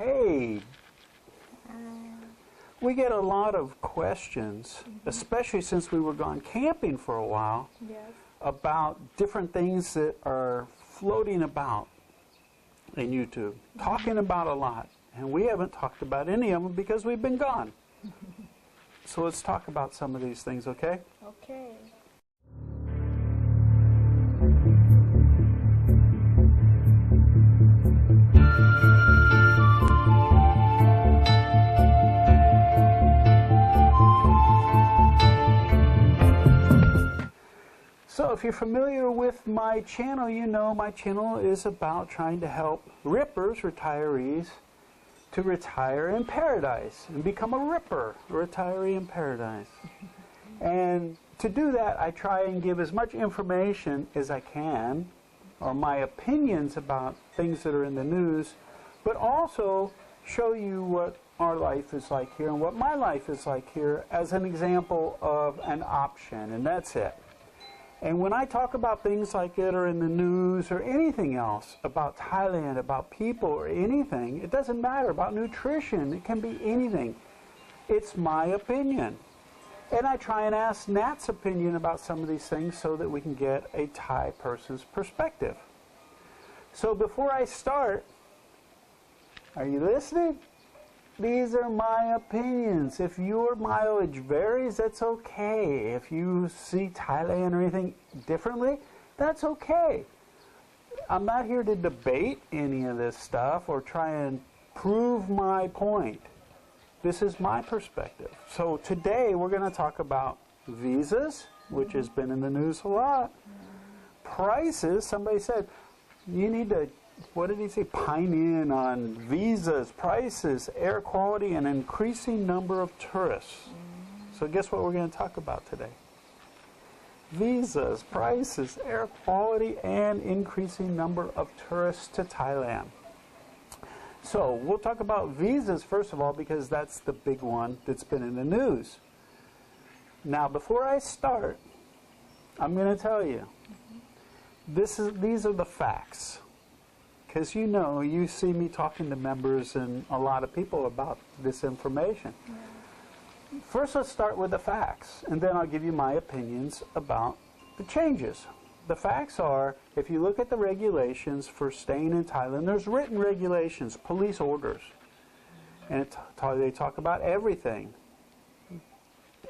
Hey, we get a lot of questions, especially since we were gone camping for a while, about different things that are floating about in YouTube, talking about a lot. And we haven't talked about any of them because we've been gone. So let's talk about some of these things, okay? Okay. So if you're familiar with my channel, you know my channel is about trying to help rippers, retirees, to retire in paradise and become a ripper, a retiree in paradise. And to do that, I try and give as much information as I can, or my opinions about things that are in the news, but also show you what our life is like here and what my life is like here as an example of an option, and that's it. And when I talk about things like that are in the news or anything else, about Thailand, about people or anything, it doesn't matter, about nutrition, it can be anything. It's my opinion. And I try and ask Nat's opinion about some of these things so that we can get a Thai person's perspective. So before I start, are you listening? These are my opinions. If your mileage varies, that's okay. If you see Thailand or anything differently, that's okay. I'm not here to debate any of this stuff or try and prove my point. This is my perspective. So today we're going to talk about visas, which has been in the news a lot. Prices, somebody said, you need to, what did he say? Pine in on visas, prices, air quality, and increasing number of tourists. So guess what we're going to talk about today? Visas, prices, air quality, and increasing number of tourists to Thailand. So we'll talk about visas first of all because that's the big one that's been in the news. Now before I start, I'm going to tell you, these are the facts. Because you know, you see me talking to members and a lot of people about this information. First, let's start with the facts, and then I'll give you my opinions about the changes. The facts are, if you look at the regulations for staying in Thailand, there's written regulations, police orders, and they talk about everything.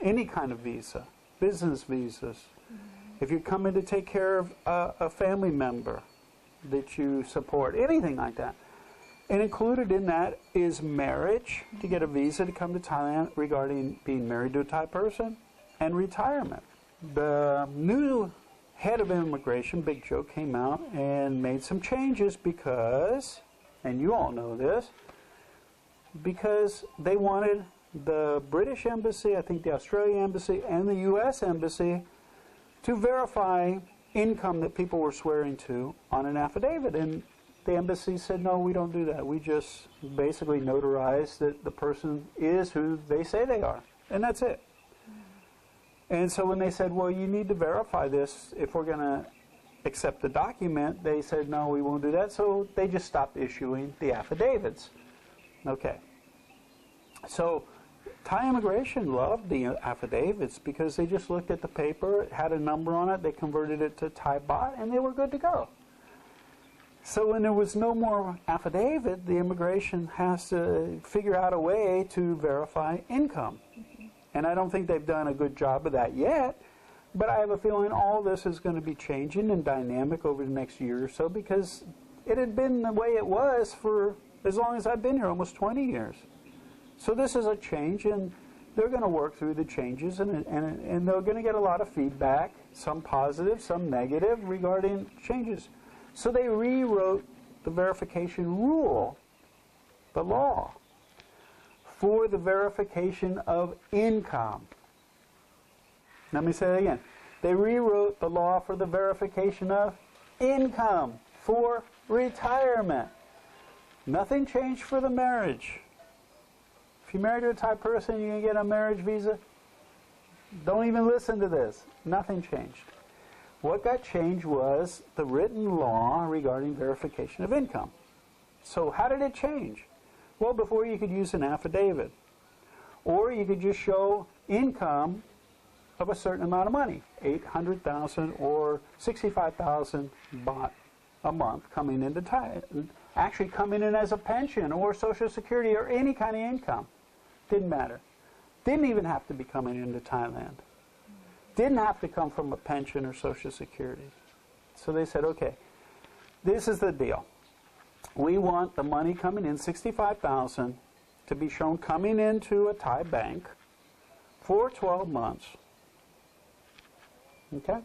Any kind of visa, business visas. If you're coming to take care of a family member that you support, anything like that. And included in that is marriage, to get a visa to come to Thailand regarding being married to a Thai person, and retirement. The new head of immigration, Big Joe, came out and made some changes because, and you all know this, because they wanted the British Embassy, I think the Australian Embassy, and the U.S. Embassy to verify income that people were swearing to on an affidavit. And the embassy said, no, we don't do that. We just basically notarize that the person is who they say they are. And that's it. And so when they said, well, you need to verify this if we're going to accept the document, they said, no, we won't do that. So they just stopped issuing the affidavits. Okay. So Thai immigration loved the affidavits because they just looked at the paper, it had a number on it, they converted it to Thai baht, and they were good to go. So when there was no more affidavit, the immigration has to figure out a way to verify income. And I don't think they've done a good job of that yet, but I have a feeling all this is going to be changing and dynamic over the next year or so because it had been the way it was for as long as I've been here, almost 20 years. So this is a change, and they're going to work through the changes, and they're going to get a lot of feedback, some positive, some negative, regarding changes. So they rewrote the verification rule, the law, for the verification of income. Let me say that again. They rewrote the law for the verification of income for retirement. Nothing changed for the marriage. If you're married to a Thai person, you're going to get a marriage visa. Don't even listen to this. Nothing changed. What got changed was the written law regarding verification of income. So how did it change? Well, before you could use an affidavit. Or you could just show income of a certain amount of money, 800,000 or 65,000 baht a month coming into Thailand, actually coming in as a pension or Social Security or any kind of income. Didn't matter. Didn't even have to be coming into Thailand. Didn't have to come from a pension or Social Security. So they said, okay, this is the deal. We want the money coming in, 65,000, to be shown coming into a Thai bank for 12 months. Okay?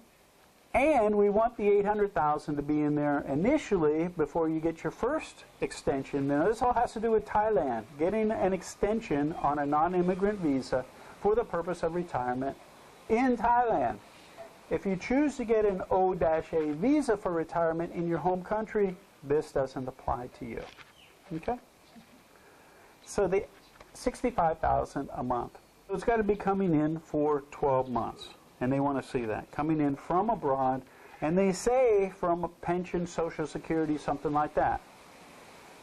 And we want the 800,000 to be in there initially before you get your first extension. Now, this all has to do with Thailand, getting an extension on a non-immigrant visa for the purpose of retirement in Thailand. If you choose to get an O-A visa for retirement in your home country, this doesn't apply to you. Okay? So the 65,000 a month. It's got to be coming in for 12 months. And they want to see that. Coming in from abroad. And they say from a pension, Social Security, something like that.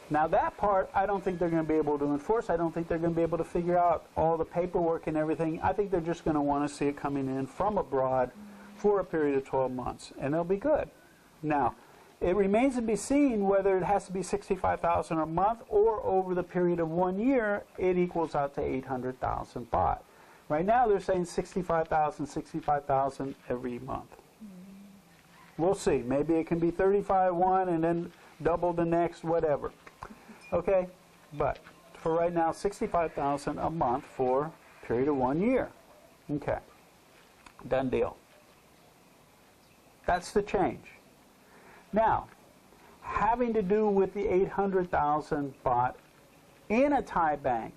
Now that part, I don't think they're going to be able to enforce. I don't think they're going to be able to figure out all the paperwork and everything. I think they're just going to want to see it coming in from abroad for a period of 12 months. And they'll be good. Now, it remains to be seen whether it has to be 65,000 a month or over the period of 1 year, it equals out to 800,000 baht. Right now they're saying 65,000 every month. We'll see. Maybe it can be 35 one and then double the next, whatever. Okay? But for right now, 65,000 a month for a period of 1 year. Okay. Done deal. That's the change. Now, having to do with the 800,000 baht in a Thai bank,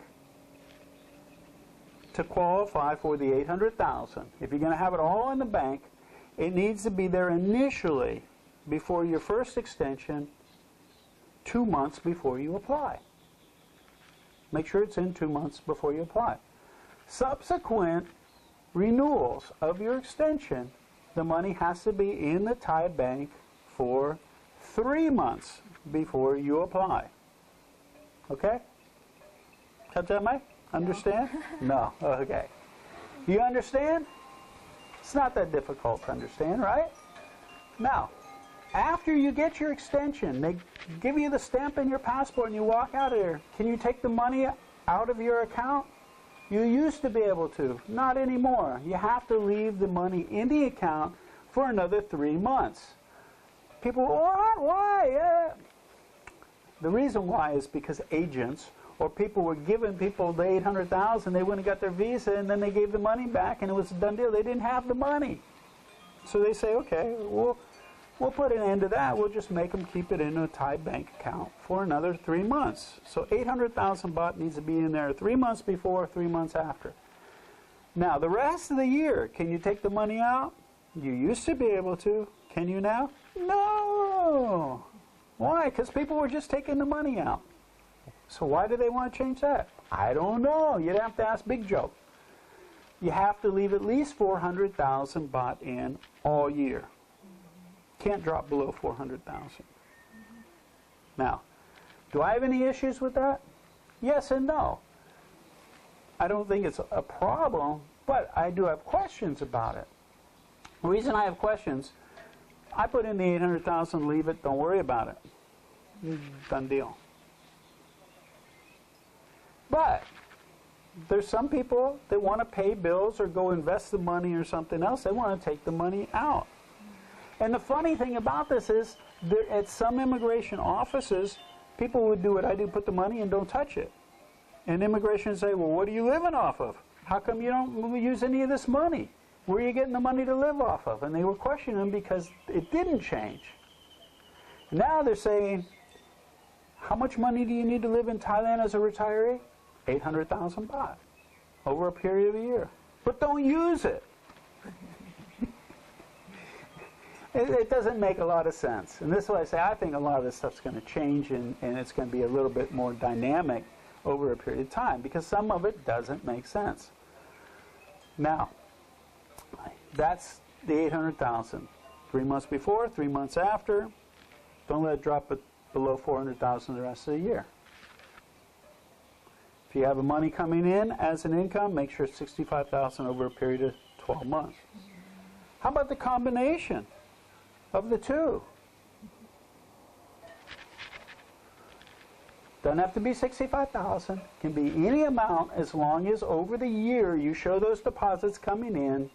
to qualify for the 800,000, if you're going to have it all in the bank, it needs to be there initially before your first extension, 2 months before you apply. Make sure it's in 2 months before you apply. Subsequent renewals of your extension, the money has to be in the Thai bank for 3 months before you apply. Okay? Kajamai? Understand? No. Okay. You understand? It's not that difficult to understand, right? Now, after you get your extension, they give you the stamp in your passport and you walk out of there. Can you take the money out of your account? You used to be able to. Not anymore. You have to leave the money in the account for another 3 months. People, what? Why? The reason why is because agents or people were giving people the 800,000, they went and got their visa, and then they gave the money back, and it was a done deal. They didn't have the money. So they say, okay, we'll put an end to that. We'll just make them keep it in a Thai bank account for another 3 months. So 800,000 baht needs to be in there 3 months before, 3 months after. Now, the rest of the year, can you take the money out? You used to be able to. Can you now? No. Why? Because people were just taking the money out. So why do they want to change that? I don't know. You'd have to ask Big Joe. You have to leave at least 400,000 baht in all year. Can't drop below 400,000. Now, do I have any issues with that? Yes and no. I don't think it's a problem, but I do have questions about it. The reason I have questions, I put in the 800,000, leave it, don't worry about it. Done deal. But there's some people that want to pay bills or go invest the money or something else. They want to take the money out. And the funny thing about this is, at some immigration offices, people would do what I do, put the money and don't touch it. And immigration would say, well, what are you living off of? How come you don't use any of this money? Where are you getting the money to live off of? And they were questioning them because it didn't change. Now they're saying, how much money do you need to live in Thailand as a retiree? 800,000 baht over a period of a year. But don't use it. It doesn't make a lot of sense. And this is why I say I think a lot of this stuff's going to change and it's going to be a little bit more dynamic over a period of time because some of it doesn't make sense. Now, that's the 800,000. 3 months before, 3 months after. Don't let it drop below 400,000 the rest of the year. If you have the money coming in as an income, make sure it's $65,000 over a period of 12 months. How about the combination of the two? Doesn't have to be $65,000. Can be any amount as long as over the year you show those deposits coming in,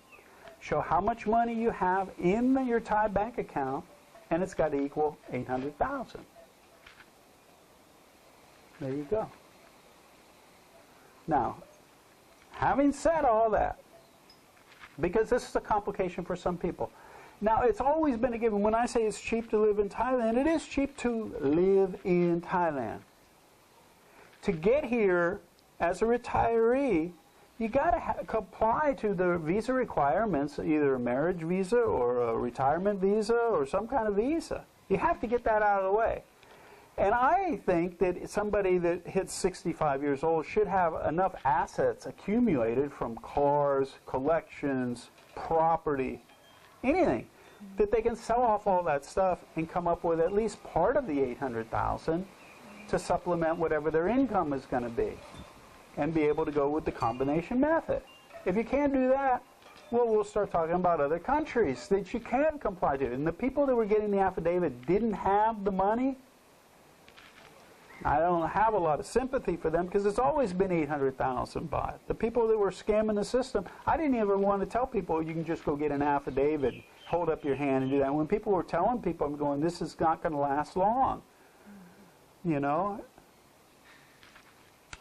show how much money you have in your Thai bank account, and it's got to equal $800,000. There you go. Now, having said all that, because this is a complication for some people. Now, it's always been a given. When I say it's cheap to live in Thailand, it is cheap to live in Thailand. To get here as a retiree, you got to comply to the visa requirements, either a marriage visa or a retirement visa or some kind of visa. You have to get that out of the way. And I think that somebody that hits 65 years old should have enough assets accumulated from cars, collections, property, anything, that they can sell off all that stuff and come up with at least part of the $800,000 to supplement whatever their income is going to be and be able to go with the combination method. If you can't do that, well, we'll start talking about other countries that you can comply to. And the people that were getting the affidavit didn't have the money. I don't have a lot of sympathy for them because it's always been $800,000 by the people that were scamming the system. I didn't even want to tell people you can just go get an affidavit, hold up your hand and do that. When people were telling people, I'm going, this is not going to last long. You know?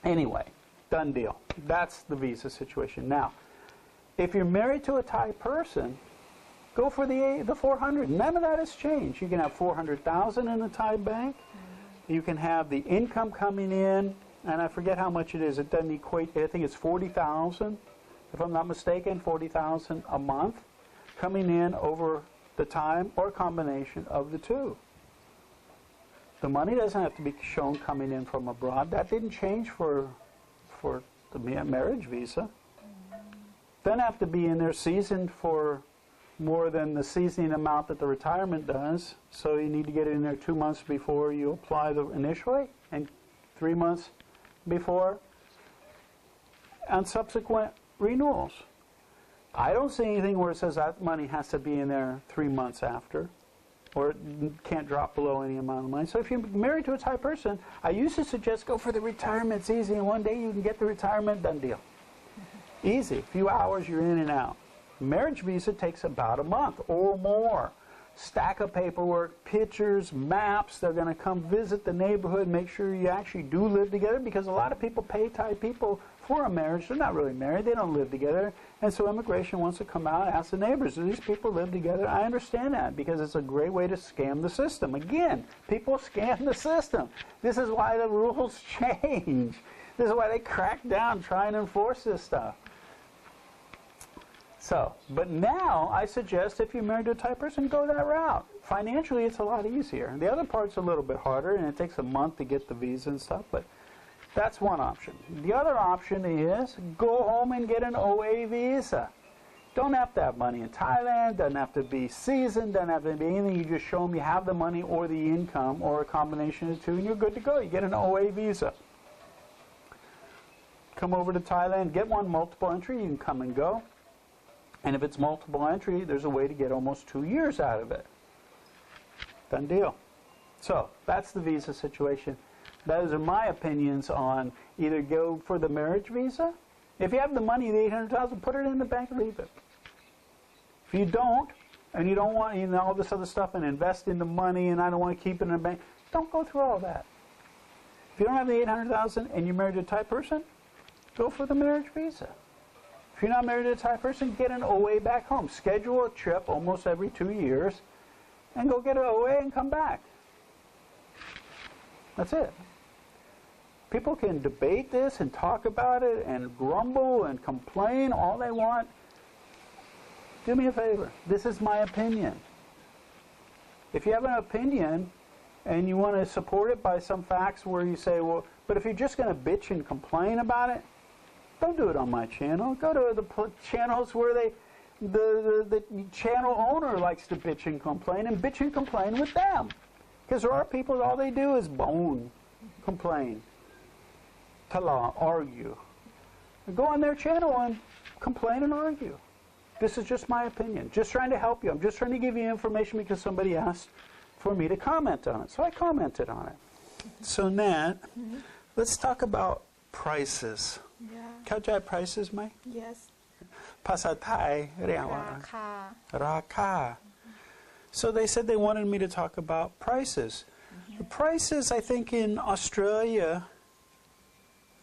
Anyway, done deal. That's the visa situation. Now, if you're married to a Thai person, go for the 400. None of that has changed. You can have 400,000 in a Thai bank. You can have the income coming in, and I forget how much it is. It doesn't equate. I think it's 40,000, if I'm not mistaken, 40,000 a month coming in over the time, or a combination of the two. The money doesn't have to be shown coming in from abroad. That didn't change for the marriage visa. Doesn't have to be in there seasoned for more than the seasoning amount that the retirement does. So you need to get it in there 2 months before you apply initially, and 3 months before on subsequent renewals. I don't see anything where it says that money has to be in there 3 months after, or it can't drop below any amount of money. So if you're married to a Thai person, I used to suggest go for the retirement. It's easy, and one day you can get the retirement, done deal. Easy, a few hours, you're in and out. Marriage visa takes about a month or more. Stack of paperwork, pictures, maps. They're going to come visit the neighborhood, make sure you actually do live together, because a lot of people pay Thai people for a marriage. They're not really married. They don't live together. And so immigration wants to come out and ask the neighbors, do these people live together? I understand that, because it's a great way to scam the system. Again, people scam the system. This is why the rules change. This is why they crack down, try and enforce this stuff. So, but now I suggest if you're married to a Thai person, go that route. Financially, it's a lot easier. The other part's a little bit harder, and it takes a month to get the visa and stuff, but that's one option. The other option is go home and get an OA visa. Don't have to have money in Thailand, doesn't have to be seasoned, doesn't have to be anything. You just show them you have the money or the income or a combination of the two, and you're good to go. You get an OA visa. Come over to Thailand, get one multiple entry, you can come and go. And if it's multiple entry, there's a way to get almost 2 years out of it. Done deal. So that's the visa situation. Those are my opinions on either go for the marriage visa. If you have the money, the $800,000, put it in the bank, leave it. If you don't, and you don't want all this other stuff and invest in the money, and I don't want to keep it in the bank, don't go through all that. If you don't have the $800,000 and you're married to a Thai person, go for the marriage visa. If you're not married to a Thai person, get an OA back home. Schedule a trip almost every 2 years and go get an OA and come back. That's it. People can debate this and talk about it and grumble and complain all they want. Do me a favor. This is my opinion. If you have an opinion and you want to support it by some facts where you say, well, but if you're just going to bitch and complain about it, don't do it on my channel. Go to the channels where the channel owner likes to bitch and complain with them. Because there are people, all they do is complain. tala, argue. Go on their channel and complain and argue. This is just my opinion. Just trying to help you. I'm just trying to give you information because somebody asked for me to comment on it. So I commented on it. So Nat, let's talk about prices. Yeah. เข้าใจ prices ไหม Yes. ภาษาไทยเรียกว่า ราคา So they said they wanted me to talk about prices. The prices, I think, in Australia,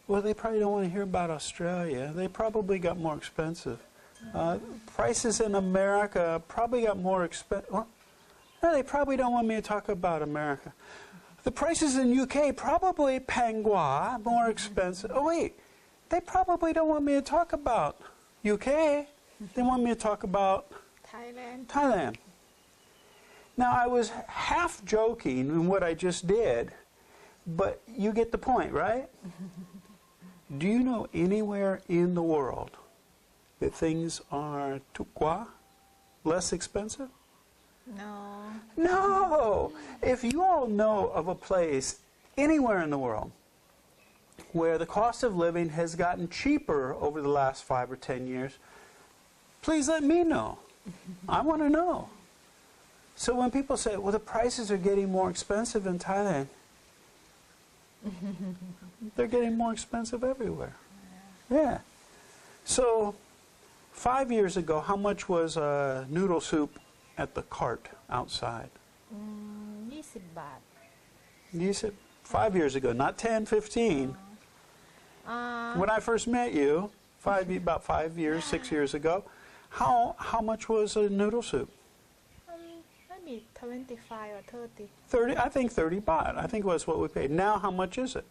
well, they probably don't want to hear about Australia. They probably got more expensive. Prices in America probably got more expensive. Well, no, they probably don't want me to talk about America. The prices in UK probably pangwa, more expensive. Oh, wait. They probably don't want me to talk about UK. They want me to talk about Thailand. Now, I was half joking in what I just did, but you get the point, right? Do you know anywhere in the world that things are tukwa, less expensive? No. No! If you all know of a place anywhere in the world where the cost of living has gotten cheaper over the last 5 or 10 years, please let me know. I want to know. So when people say, well, the prices are getting more expensive in Thailand, they're getting more expensive everywhere. Yeah. So 5 years ago, how much was noodle soup at the cart outside? 20 baht. 20, 5 years ago, not 10, 15. When I first met you, about 5 years, 6 years ago, how much was a noodle soup? Maybe 25 or 30. 30, I think 30 baht. I think was what we paid. Now, how much is it?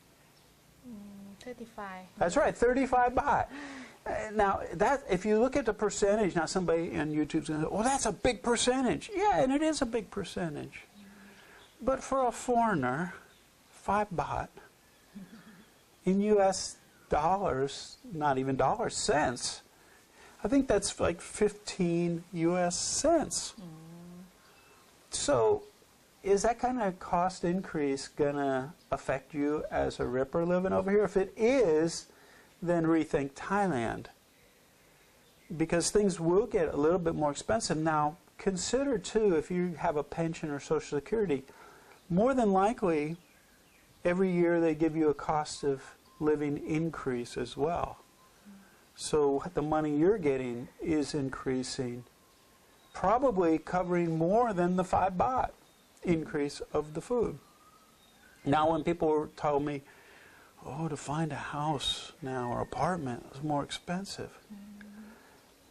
35. That's right, 35 baht. Now, that if you look at the percentage, now somebody on YouTube's going to say, well, that's a big percentage. Yeah, and it is a big percentage. But for a foreigner, 5 baht in U.S. dollars, not even dollars, cents, I think that's like 15 U.S. cents. So is that kind of cost increase going to affect you as a ripper living over here? If it is, then rethink Thailand. Because things will get a little bit more expensive. Now, consider too, if you have a pension or Social Security, more than likely, every year they give you a cost of living increase as well. So the money you're getting is increasing, probably covering more than the 5 baht increase of the food. Now, when people told me, oh, to find a house now or apartment is more expensive.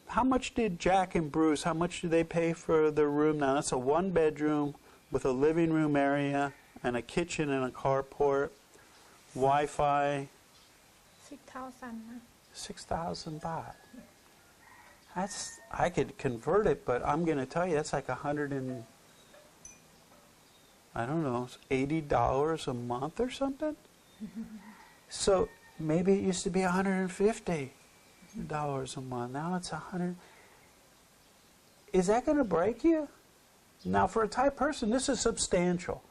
How much did Jack and Bruce, how much do they pay for their room now? That's a 1-bedroom with a living room area and a kitchen and a carport, Wi-Fi. 6,000. 6,000 baht. That's, I could convert it, but I'm going to tell you that's like $80 a month or something. So maybe it used to be $150 a month. Now it's $100. Is that going to break you? Now, for a Thai person, this is substantial.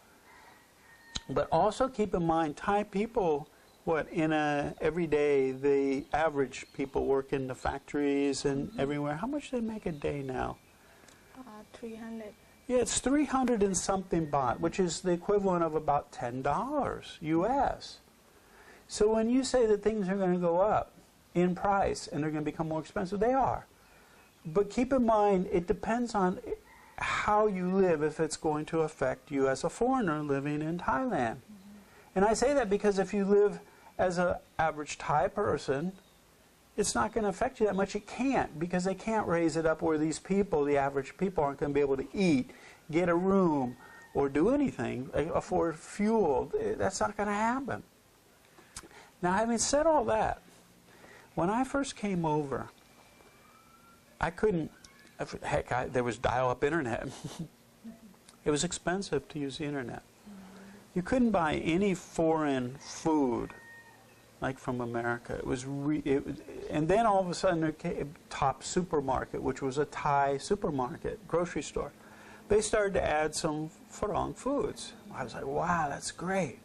But also keep in mind, Thai people, every day, the average people work in the factories and everywhere. How much do they make a day now? 300. Yeah, it's 300 and something baht, which is the equivalent of about $10 US. So when you say that things are going to go up in price and they're going to become more expensive, they are. But keep in mind, it depends on how you live if it's going to affect you as a foreigner living in Thailand. And I say that because if you live as an average Thai person, it's not going to affect you that much. It can't, because they can't raise it up where these people, the average people, aren't going to be able to eat, get a room, or do anything, afford fuel. That's not going to happen. Now, having said all that, when I first came over, I couldn't, there was dial-up internet. It was expensive to use the internet. You couldn't buy any foreign food like from America. It was, and then all of a sudden there came Top Supermarket, which was a Thai supermarket, grocery store. They started to add some farang foods. I was like, wow, that's great.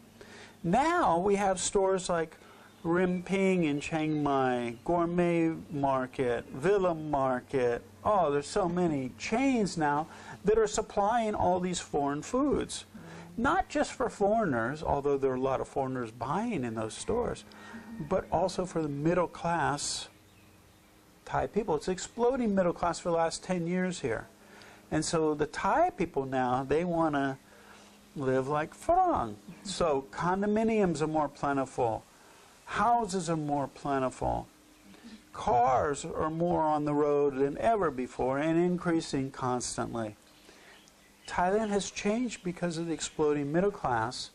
Now we have stores like Rimping in Chiang Mai, Gourmet Market, Villa Market. Oh, there's so many chains now that are supplying all these foreign foods. Not just for foreigners, although there are a lot of foreigners buying in those stores, but also for the middle class Thai people. It's exploding middle class for the last 10 years here. And so the Thai people now, they want to live like Farang. So condominiums are more plentiful. Houses are more plentiful. Cars are more on the road than ever before and increasing constantly. Thailand has changed because of the exploding middle class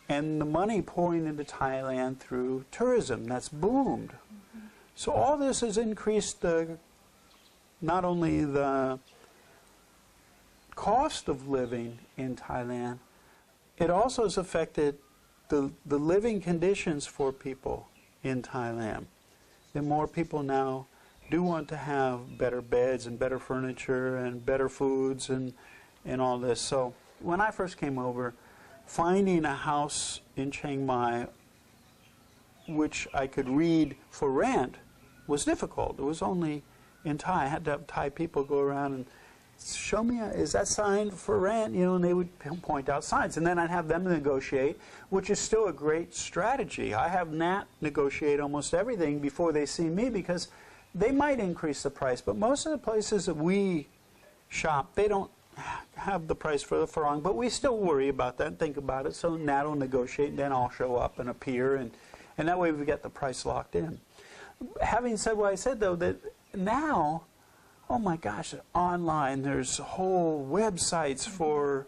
and the money pouring into Thailand through tourism. That's boomed. So all this has increased not only the cost of living in Thailand, it also has affected the living conditions for people in Thailand. The more people now do want to have better beds and better furniture and better foods and all this. So when I first came over, finding a house in Chiang Mai which I could read for rent was difficult. It was only in Thai. I had to have Thai people go around and show me, is that sign for rent? You know, and they would point out signs. And then I'd have them negotiate, which is still a great strategy. I have Nat negotiate almost everything before they see me because they might increase the price. But most of the places that we shop, they don't have the price for the farang, but we still worry about that and think about it. So Nat will negotiate, and then I'll show up and appear, and that way we get the price locked in. Having said what I said, though, that now, oh my gosh, online, there's whole websites for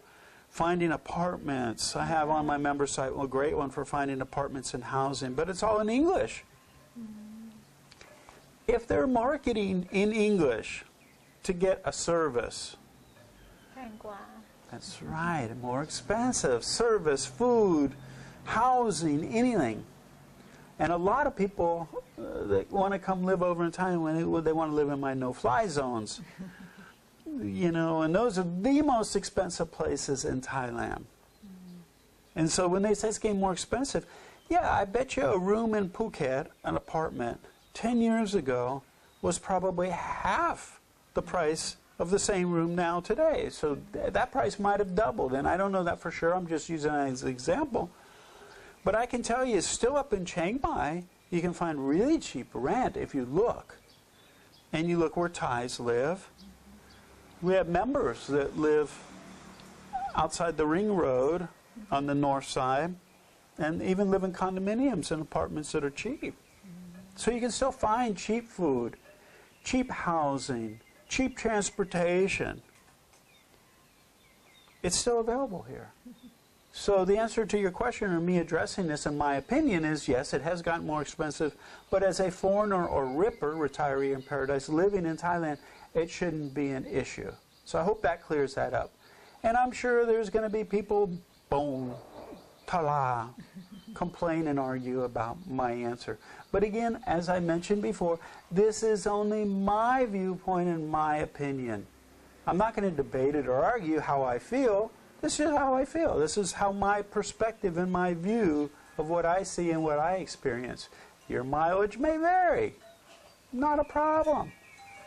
finding apartments. I have on my member site a great one for finding apartments and housing, but it's all in English. If they're marketing in English to get a service, that's right, more expensive. Service, food, housing, anything. And a lot of people that want to come live over in Thailand, they want to live in my no-fly zones. You know, and those are the most expensive places in Thailand. And so when they say it's getting more expensive, yeah, I bet you a room in Phuket, an apartment, 10 years ago was probably half the price of the same room now today. So that price might have doubled, and I don't know that for sure. I'm just using it as an example. But I can tell you, still up in Chiang Mai, you can find really cheap rent if you look. And you look where Thais live. We have members that live outside the ring road on the north side and even live in condominiums and apartments that are cheap. So you can still find cheap food, cheap housing, cheap transportation. It's still available here. So the answer to your question, or me addressing this, in my opinion, is yes, it has gotten more expensive. But as a foreigner or ripper, retiree in paradise, living in Thailand, it shouldn't be an issue. So I hope that clears that up. And I'm sure there's going to be people, boom, ta-la, complain and argue about my answer. But again, as I mentioned before, this is only my viewpoint and my opinion. I'm not going to debate it or argue how I feel. This is how I feel. This is how my perspective and my view of what I see and what I experience. Your mileage may vary. Not a problem.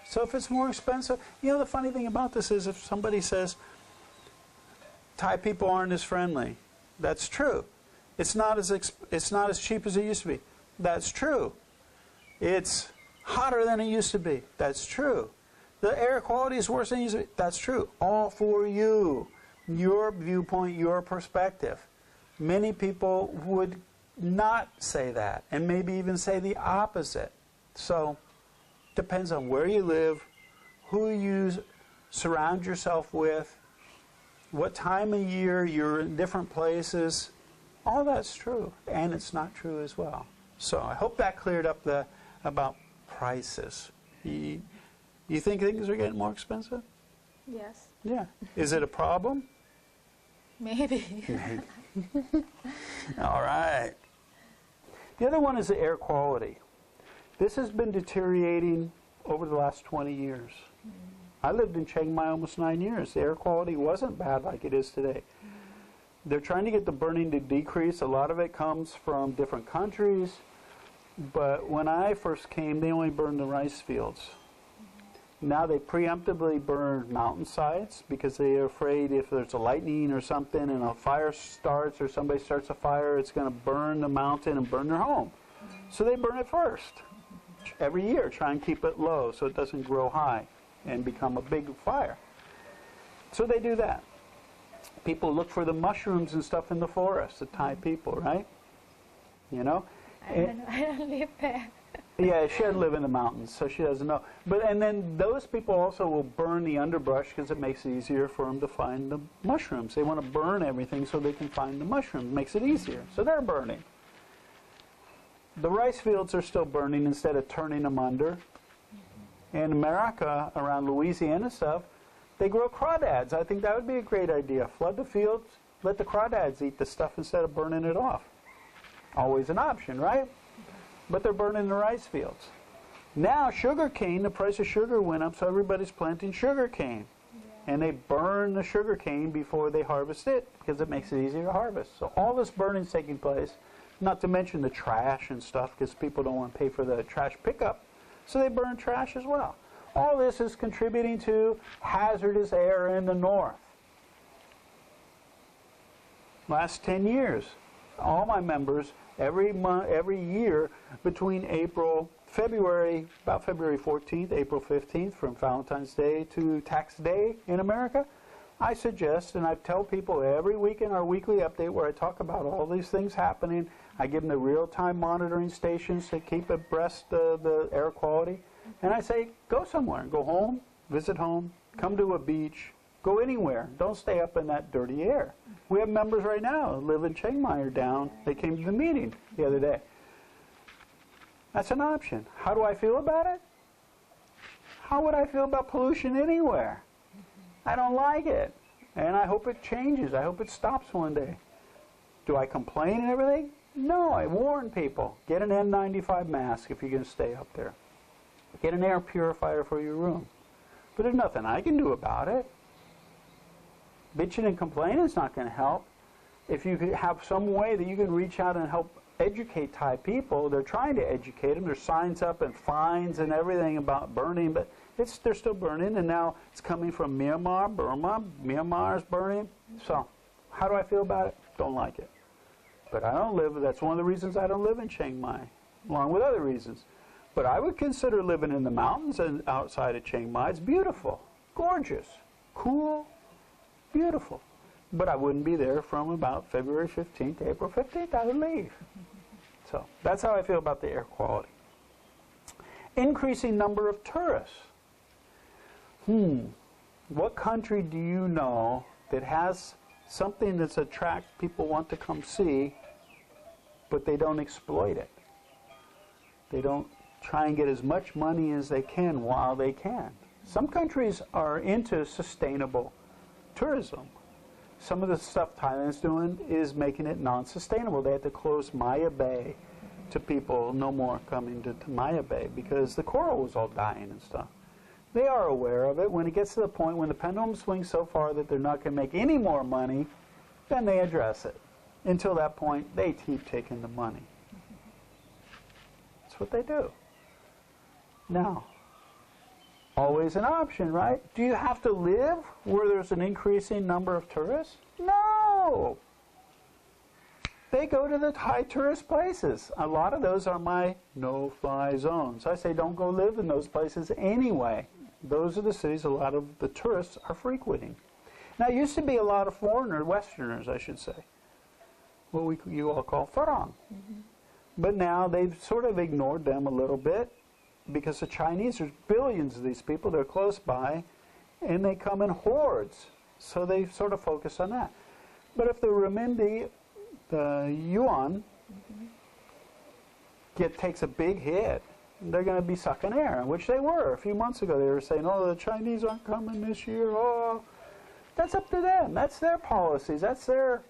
So if it's more expensive, you know, the funny thing about this is if somebody says, Thai people aren't as friendly, that's true. It's not as cheap as it used to be. That's true. It's hotter than it used to be. That's true. The air quality is worse than it used to be. That's true. All for you. Your viewpoint, your perspective. Many people would not say that and maybe even say the opposite. So, depends on where you live, who you surround yourself with, what time of year you're in different places. All that's true, and it's not true as well. So I hope that cleared up about prices. You think things are getting more expensive? Yes. Yeah. Is it a problem? Maybe. Maybe. All right. The other one is the air quality. This has been deteriorating over the last 20 years. I lived in Chiang Mai almost 9 years. The air quality wasn't bad like it is today. They're trying to get the burning to decrease. A lot of it comes from different countries. But when I first came, they only burned the rice fields. Now they preemptively burn mountainsides because they are afraid if there's a lightning or something and a fire starts or somebody starts a fire, it's going to burn the mountain and burn their home. So they burn it first. Every year, try and keep it low so it doesn't grow high and become a big fire. So they do that. People look for the mushrooms and stuff in the forest, the Thai people, right? You know? I don't live there. Yeah, she doesn't live in the mountains, so she doesn't know. And then those people also will burn the underbrush because it makes it easier for them to find the mushrooms. They want to burn everything so they can find the mushrooms. It makes it easier. So they're burning. The rice fields are still burning instead of turning them under. In America, around Louisiana and stuff, they grow crawdads. I think that would be a great idea. Flood the fields, let the crawdads eat the stuff instead of burning it off. Always an option, right? But they're burning the rice fields. Now, sugar cane, the price of sugar went up, so everybody's planting sugar cane. Yeah. And they burn the sugar cane before they harvest it because it makes it easier to harvest. So all this burning's taking place, not to mention the trash and stuff because people don't want to pay for the trash pickup. So they burn trash as well. All this is contributing to hazardous air in the north. Last 10 years, all my members, every year between February 14th, April 15th, from Valentine's Day to Tax Day in America, I suggest, and I tell people every week in our weekly update where I talk about all these things happening, I give them the real-time monitoring stations to keep abreast of the air quality, and I say, go somewhere, go home, visit home, come to a beach, go anywhere. Don't stay up in that dirty air. We have members right now who live in Chiang Mai or down. They came to the meeting the other day. That's an option. How do I feel about it? How would I feel about pollution anywhere? I don't like it. And I hope it changes. I hope it stops one day. Do I complain and everything? No, I warn people. Get an N95 mask if you're going to stay up there. Get an air purifier for your room. But there's nothing I can do about it. Bitching and complaining is not going to help. If you could have some way that you can reach out and help educate Thai people, they're trying to educate them. There's signs up and fines and everything about burning, but they're still burning, and now it's coming from Myanmar, Burma. Myanmar is burning. So how do I feel about it? Don't like it. But I don't live, that's one of the reasons I don't live in Chiang Mai, along with other reasons. But I would consider living in the mountains and outside of Chiang Mai. It's beautiful, gorgeous, cool, beautiful. But I wouldn't be there from about February 15th to April 15th. I would leave. So that's how I feel about the air quality. Increasing number of tourists. What country do you know that has something that's attract people want to come see, but they don't exploit it? They don't try and get as much money as they can while they can. Some countries are into sustainable tourism. Some of the stuff Thailand's doing is making it non-sustainable. They had to close Maya Bay to people, no more coming to Maya Bay because the coral was all dying and stuff. They are aware of it. When it gets to the point when the pendulum swings so far that they're not going to make any more money, then they address it. Until that point, they keep taking the money. That's what they do. Now, always an option, right? Do you have to live where there's an increasing number of tourists? No! They go to the Thai tourist places. A lot of those are my no-fly zones. I say don't go live in those places anyway. Those are the cities a lot of the tourists are frequenting. Now, it used to be a lot of foreigners, Westerners, I should say, what you all call Farang. But now they've sort of ignored them a little bit because the Chinese, there's billions of these people, they're close by, and they come in hordes. So they sort of focus on that. But if the renminbi, the yuan, takes a big hit, they're going to be sucking air, which they were a few months ago. They were saying, oh, the Chinese aren't coming this year. Oh, that's up to them. That's their policies. That's their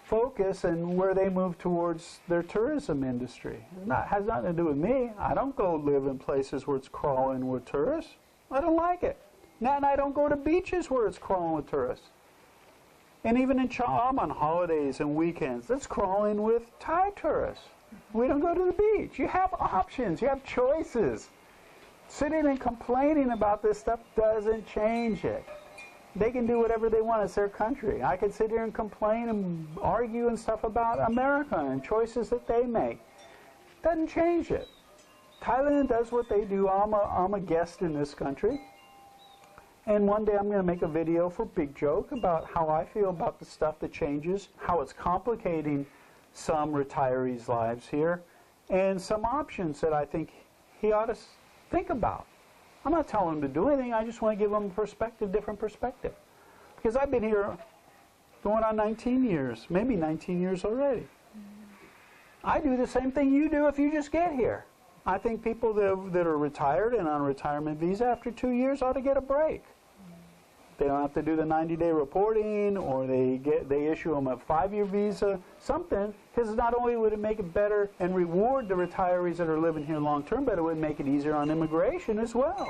focus and where they move towards their tourism industry. It has nothing to do with me. I don't go live in places where it's crawling with tourists. I don't like it. And I don't go to beaches where it's crawling with tourists. And even in Cham on holidays and weekends, it's crawling with Thai tourists. We don't go to the beach. You have options. You have choices. Sitting and complaining about this stuff doesn't change it. They can do whatever they want. It's their country. I could sit here and complain and argue and stuff about America and choices that they make. Doesn't change it. Thailand does what they do. I'm a guest in this country. And one day I'm going to make a video for Big Joke about how I feel about the stuff that changes, how it's complicating some retirees' lives here, and some options that I think he ought to think about. I'm not telling him to do anything. I just want to give him a perspective, different perspective. Because I've been here going on 19 years, maybe 19 years already. I do the same thing you do if you just get here. I think people that are retired and on a retirement visa after 2 years ought to get a break. They don't have to do the 90-day reporting, or they issue them a 5-year visa, something, because not only would it make it better and reward the retirees that are living here long term, but it would make it easier on immigration as well.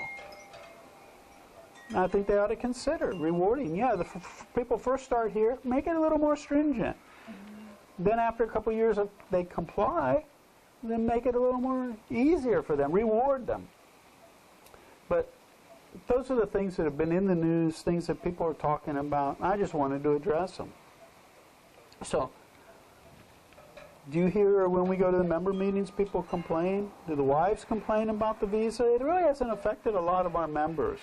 And I think they ought to consider rewarding. Yeah, the people first start here, make it a little more stringent. Then after a couple of years, if they comply, then make it a little more easier for them, reward them. But those are the things that have been in the news, things that people are talking about. I just wanted to address them. So, do you hear when we go to the member meetings, people complain? Do the wives complain about the visa? It really hasn't affected a lot of our members.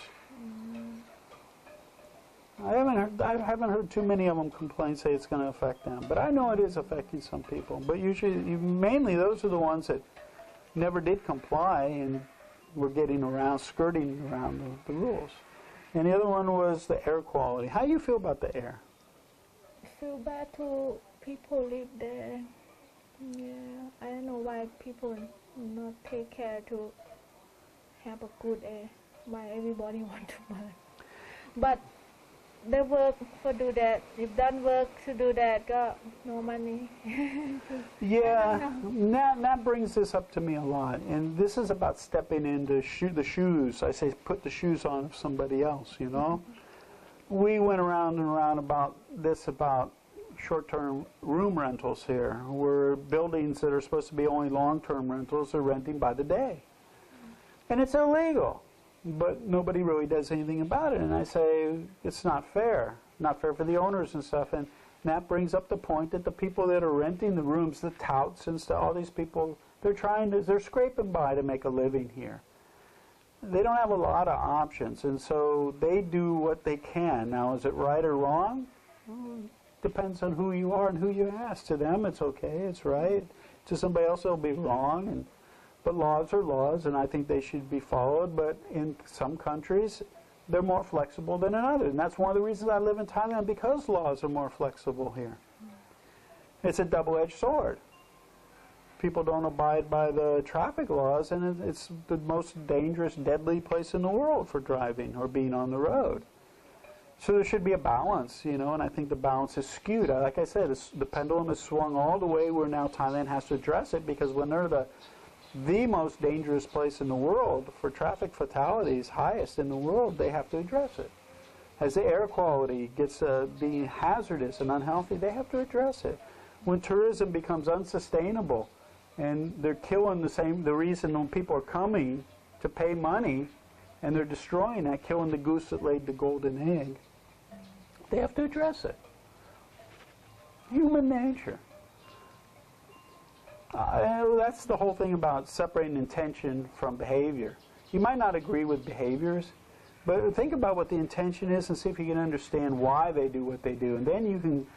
I haven't heard too many of them complain, say it's going to affect them. But I know it is affecting some people. But usually, mainly those are the ones that never did comply and were getting around, skirting around the rules. And the other one was the air quality. How do you feel about the air? I feel bad to people live there. Yeah, I don't know why people not take care to have a good air. Why everybody want to burn. But they work for do that. If don't work to do that, got no money. Yeah, that brings this up to me a lot. And this is about stepping into the shoes. I say put the shoes on of somebody else, you know. We went around and around about this, about short-term room rentals here, where buildings that are supposed to be only long-term rentals are renting by the day. And it's illegal. But nobody really does anything about it. And I say, it's not fair. Not fair for the owners and stuff. And that brings up the point that the people that are renting the rooms, the touts and stuff, all these people, they're scraping by to make a living here. They don't have a lot of options. And so they do what they can. Now, is it right or wrong? Well, depends on who you are and who you ask. To them, it's okay, it's right. To somebody else, it'll be wrong. But laws are laws, and I think they should be followed. But in some countries, they're more flexible than in others. And that's one of the reasons I live in Thailand, because laws are more flexible here. It's a double-edged sword. People don't abide by the traffic laws, and it's the most dangerous, deadly place in the world for driving or being on the road. So there should be a balance, you know, and I think the balance is skewed. Like I said, the pendulum is swung all the way where now Thailand has to address it, because when they're the most dangerous place in the world for traffic fatalities, highest in the world, they have to address it. As the air quality gets being hazardous and unhealthy, they have to address it. When tourism becomes unsustainable and they're killing the reason when people are coming to pay money, and they're destroying that, killing the goose that laid the golden egg, they have to address it. Human nature. That's the whole thing about separating intention from behavior. You might not agree with behaviors, but think about what the intention is and see if you can understand why they do what they do. And then you can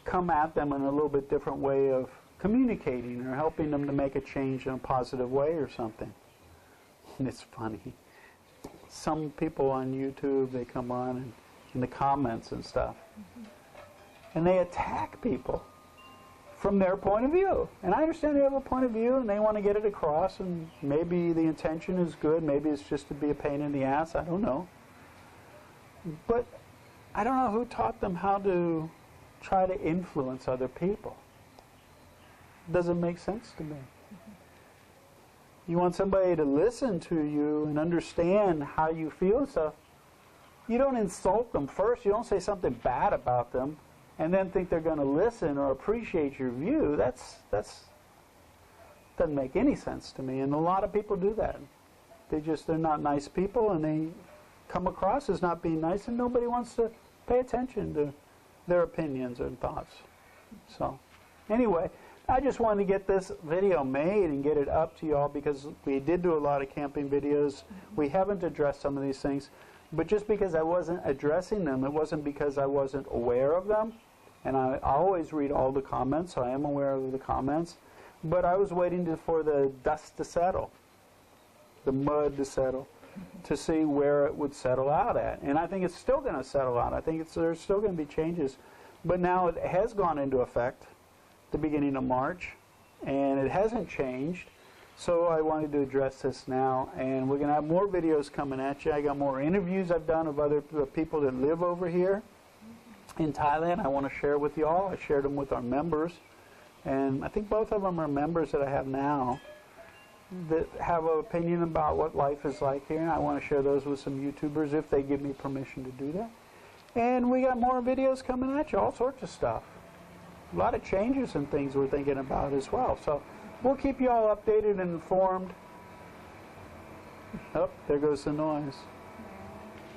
come at them in a little bit different way of communicating or helping them to make a change in a positive way or something. And it's funny. Some people on YouTube, they come on and in the comments and stuff, and they attack people from their point of view. And I understand they have a point of view and they want to get it across, and maybe the intention is good, maybe it's just to be a pain in the ass, I don't know. But I don't know who taught them how to try to influence other people. It doesn't make sense to me. You want somebody to listen to you and understand how you feel and stuff. You don't insult them first, you don't say something bad about them, and then think they're going to listen or appreciate your view. That's Doesn't make any sense to me, and a lot of people do that. They're not nice people, and they come across as not being nice, and nobody wants to pay attention to their opinions and thoughts. So, anyway, I just wanted to get this video made and get it up to y'all because we did do a lot of camping videos. We haven't addressed some of these things, but just because I wasn't addressing them, it wasn't because I wasn't aware of them. And I always read all the comments, so I am aware of the comments. But I was waiting for the dust to settle, the mud to settle, to see where it would settle out at. And I think it's still going to settle out. I think there's still going to be changes. But now it has gone into effect the beginning of March, and it hasn't changed. So I wanted to address this now, and we're going to have more videos coming at you. I got more interviews I've done of other people that live over here in Thailand. I want to share with you all. I shared them with our members, and I think both of them are members that I have now that have an opinion about what life is like here, and I want to share those with some YouTubers if they give me permission to do that. And we got more videos coming at you, all sorts of stuff. A lot of changes and things we're thinking about as well. So we'll keep you all updated and informed. Oh, there goes the noise.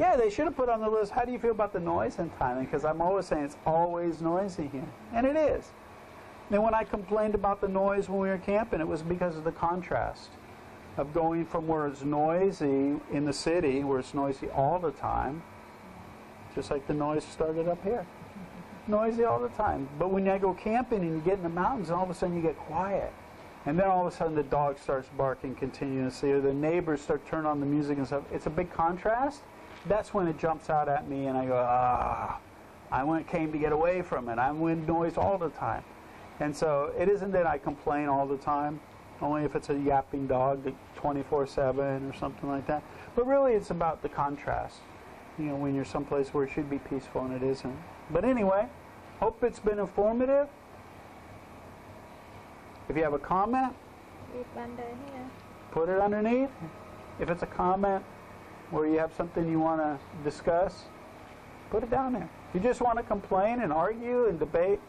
Yeah, they should have put on the list, how do you feel about the noise in Thailand? Because I'm always saying it's always noisy here. And it is. And when I complained about the noise when we were camping, it was because of the contrast of going from where it's noisy in the city, where it's noisy all the time, just like the noise started up here. Noisy all the time. But when I go camping and you get in the mountains, and all of a sudden you get quiet. And then all of a sudden the dog starts barking continuously, or the neighbors start turning on the music and stuff. It's a big contrast. That's when it jumps out at me and I go, I came to get away from it. I'm in noise all the time. And so it isn't that I complain all the time, only if it's a yapping dog 24/7 or something like that. But really it's about the contrast. You know, when you're someplace where it should be peaceful and it isn't. But anyway, hope it's been informative. If you have a comment, put it underneath. If it's a comment where you have something you want to discuss, put it down there. If you just want to complain and argue and debate,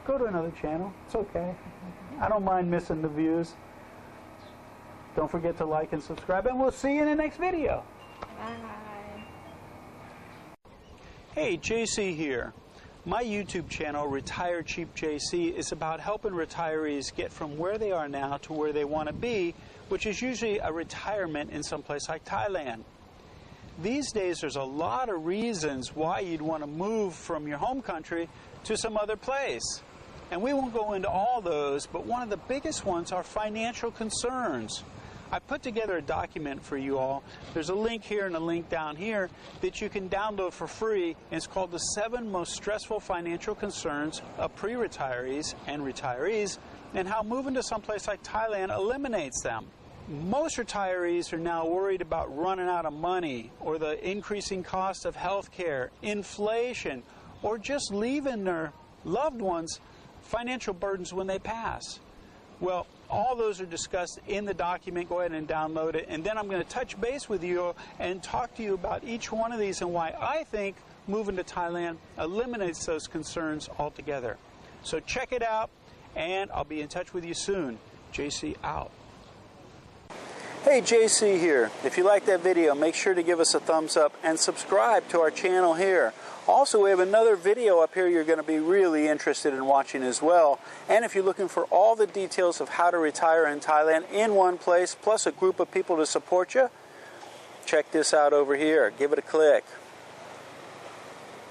go to another channel. It's okay. I don't mind missing the views. Don't forget to like and subscribe, and we'll see you in the next video. Bye. Hey, JC here. My YouTube channel, retirecheapjc, is about helping retirees get from where they are now to where they want to be, which is usually a retirement in some place like Thailand. These days, there's a lot of reasons why you'd want to move from your home country to some other place. And we won't go into all those, but one of the biggest ones are financial concerns. I put together a document for you all. There's a link here and a link down here that you can download for free. And it's called The 7 Most Stressful Financial Concerns of Pre-Retirees and Retirees, and how moving to someplace like Thailand eliminates them. Most retirees are now worried about running out of money, or the increasing cost of health care, inflation, or just leaving their loved ones financial burdens when they pass. Well, all those are discussed in the document. Go ahead and download it. And then I'm going to touch base with you and talk to you about each one of these and why I think moving to Thailand eliminates those concerns altogether. So check it out, and I'll be in touch with you soon. JC out. Hey, JC here. If you like that video, make sure to give us a thumbs up and subscribe to our channel here. Also, we have another video up here you're going to be really interested in watching as well. And if you're looking for all the details of how to retire in Thailand in one place, plus a group of people to support you, check this out over here. Give it a click.